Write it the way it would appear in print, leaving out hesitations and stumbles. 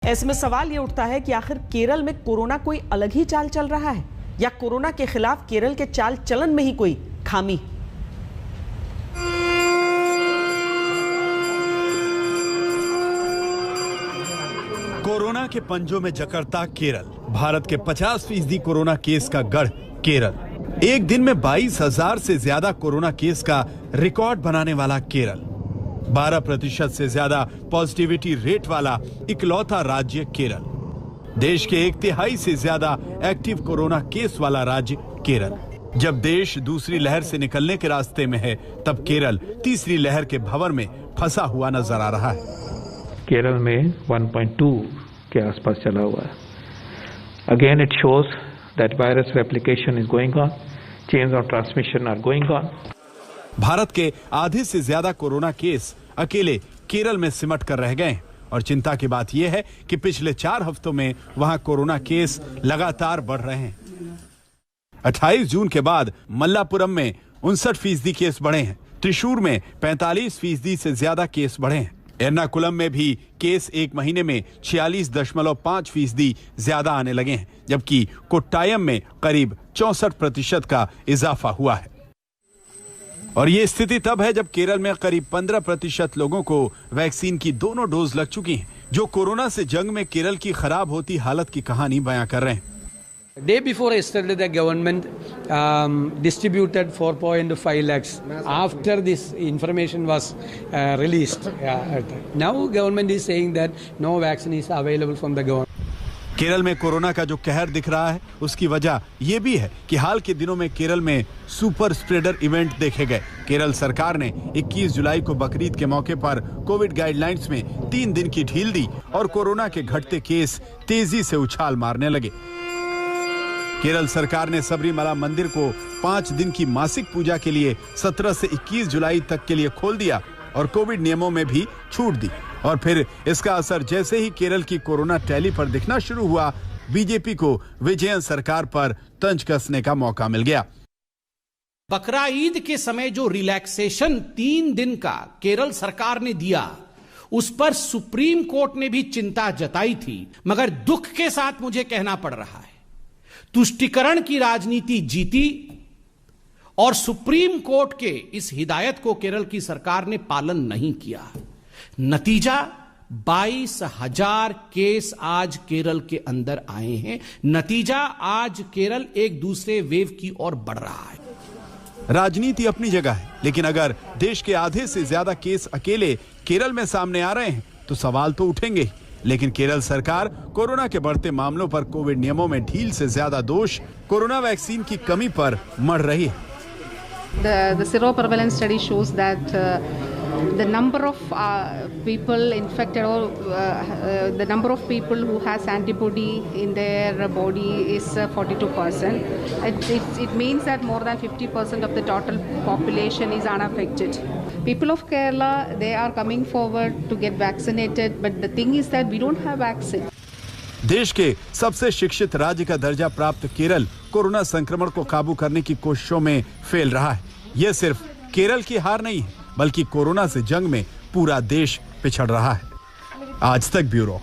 ऐसे में सवाल ये उठता है कि आखिर केरल में कोरोना कोई अलग ही चाल चल रहा है या कोरोना के खिलाफ केरल के चाल चलन में ही कोई खामी। कोरोना के पंजों में जकड़ता केरल, भारत के 50% कोरोना केस का गढ़ केरल, एक दिन में 22,000 से ज्यादा कोरोना केस का रिकॉर्ड बनाने वाला केरल, 12% से ज्यादा पॉजिटिविटी रेट वाला इकलौता राज्य केरल, देश के 1/3 से ज्यादा एक्टिव कोरोना केस वाला राज्य केरल। जब देश दूसरी लहर से निकलने के रास्ते में है, तब केरल तीसरी लहर के भंवर में फंसा हुआ नजर आ रहा है। केरल में 1.2 के आसपास चला हुआ है। Again it shows that virus replication is going on, chains of transmission are going on. Bharat के आधे से ज्यादा कोरोना केस अकेले केरल में सिमट कर रह गए और चिंता की बात यह है कि पिछले 4 हफ्तों में वहां कोरोना केस लगातार बढ़ रहे हैं। 28 जून के बाद मल्लापुरम में 59% केस बढ़े हैं, त्रिशूर में 45% से ज्यादा केस बढ़े हैं, एर्नाकुलम में भी केस एक महीने में 46.5% ज्यादा आने लगे हैं, जबकि कोट्टायम में करीब 64% का इजाफा हुआ है। और ये स्थिति तब है जब केरल में करीब 15% लोगों को वैक्सीन की दोनों डोज लग चुकी हैं, जो कोरोना से जंग में केरल की खराब होती हालत की कहानी बयां कर रहे हैं। Day before yesterday, the government distributed 4.5 lakhs. After this information was released, now government is saying that no vaccine is available from the government. Kerala में कोरोना का जो कहर दिख रहा है, उसकी वजह यह भी है कि हाल के दिनों में केरल में सुपर स्प्रेडर इवेंट देखे गए। केरल सरकार ने 21 जुलाई को बकरीद के मौके पर कोविड गाइडलाइंस में 3 दिन की ढील दी और कोरोना के घटते केस तेजी से उछाल मारने लगे। केरल सरकार ने सबरीमला मंदिर को 5 दिन की मासिक पूजा के लिए 17 से 21 जुलाई तक के लिए खोल दिया और कोविड नियमों में भी छूट दी। और फिर इसका असर जैसे ही केरल की कोरोना टैली पर दिखना शुरू हुआ, बीजेपी को विजयन सरकार पर तंज कसने का मौका मिल गया। बकरा ईद के समय जो रिलैक्सेशन 3 दिन का केरल सरकार ने दिया, उस पर सुप्रीम कोर्ट ने भी चिंता जताई थी, मगर दुख के साथ मुझे कहना पड़ रहा है, तुष्टीकरण की राजनीति जीती और सुप्रीम कोर्ट के इस हिदायत को केरल की सरकार ने पालन नहीं किया। नतीजा 22,000 केस आज केरल के अंदर आए हैं। नतीजा आज केरल एक दूसरे वेव की ओर बढ़ रहा है। राजनीति अपनी जगह है, लेकिन अगर देश के आधे से ज्यादा केस अकेले केरल में सामने आ रहे हैं तो सवाल तो उठेंगे ही। लेकिन केरल सरकार कोरोना के बढ़ते मामलों पर कोविड नियमों में ढील से ज्यादा दोष कोरोना वैक्सीन की कमी पर मढ़ रही है। The seroprevalence study shows that the number of people infected or the number of people who has antibody in their body is 42%. It means that more than 50% of the total population is unaffected. People of Kerala, they are coming forward to get vaccinated, but the thing is that we don't have vaccine. देश के सबसे शिक्षित राज्य का दर्जा प्राप्त Kerala corona संक्रमण को काबू करने की कोशिशों में फेल रहा है। यह सिर्फ केरल की हार नहीं है, बल्कि कोरोना से जंग में पूरा देश पिछड़ रहा है। आज तक ब्यूरो।